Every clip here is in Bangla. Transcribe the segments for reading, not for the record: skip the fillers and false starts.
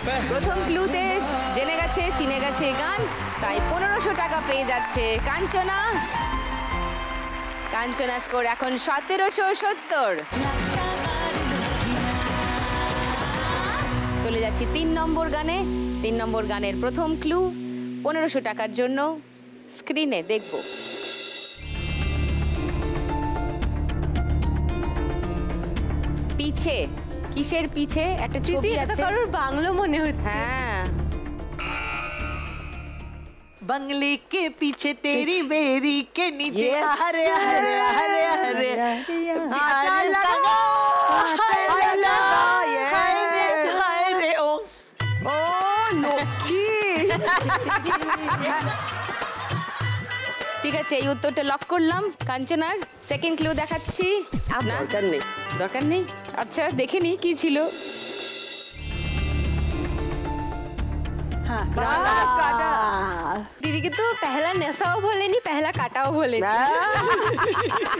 প্রথম ক্লুতে জেনে গেছে চিনে গেছে গান, তাই 1500 টাকা পেয়ে যাচ্ছে কাঞ্চনা। কাঞ্চনা স্কোর এখন 1770। চলে যাচ্ছি 3 নম্বর গানে। 3 নম্বর গানের প্রথম ক্লু 1500 টাকার জন্য স্ক্রিনে দেখব। পিছে, কিসের পিছে একটা ছবি আছে? কারোর বাংলো মনে হচ্ছে। হ্যাঁ, बंगले के पीछे तेरी बेरी के नीचे हरे हरे हरे हरे ঠিক আছে, এই উত্তরটা লক করলাম। কাঞ্চনার সেকেন্ড ক্লু দেখাচ্ছি। দরকার নেই, দরকার নেই। আচ্ছা, দেখে নি কি ছিল। दीदी तो पहला नशाओ बोले नहीं, पहला काटाओ बोले।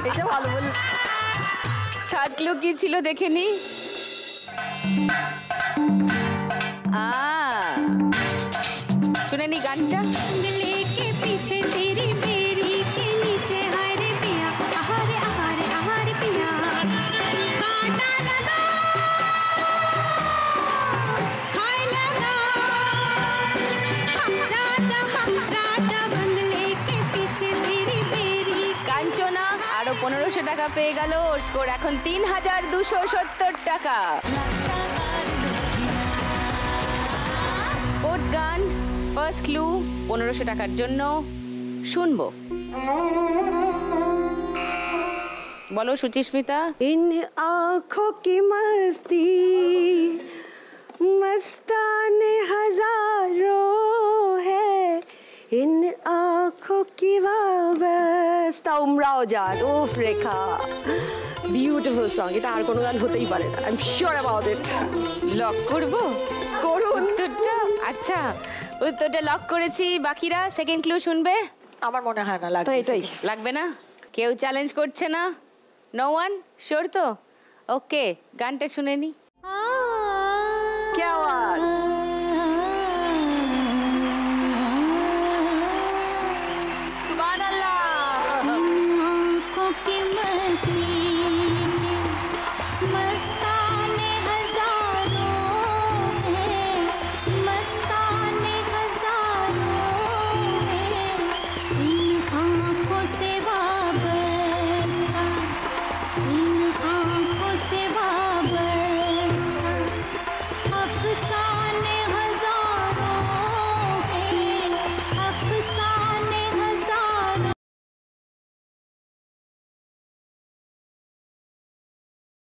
এটা ভালো বলে। থার্ড ক্লু কি ছিল দেখে নি। শুনে নি গানটা। কাঞ্চনা আরো 1500 টাকা পেয়ে গেল। ওর স্কোর এখন 3270 টাকা। ফোর্থ গান, ফার্স্ট ক্লু 1500 টাকার জন্য শুনবো। বলো সুচিস্মিতা। इन आँखों की मस्ती मस्ताने हजारों है, इन आँखों की वाबस्ता उमराओ जान। उफ रेखा, বিউটিফুল সং। এটা আর কোনো গান হতেই পারে না। I am sure about it. Lock করবো? করুন উত্তরটা। আচ্ছা, উত্তরটা লক করেছি। বাকিরা সেকেন্ড ক্লু শুনবে? আমার মনে হয় না লাগবে। এটাই লাগবে না? কেউ চ্যালেঞ্জ করছে না? No one? শিওর তো? ওকে, গানটা শুনে নি।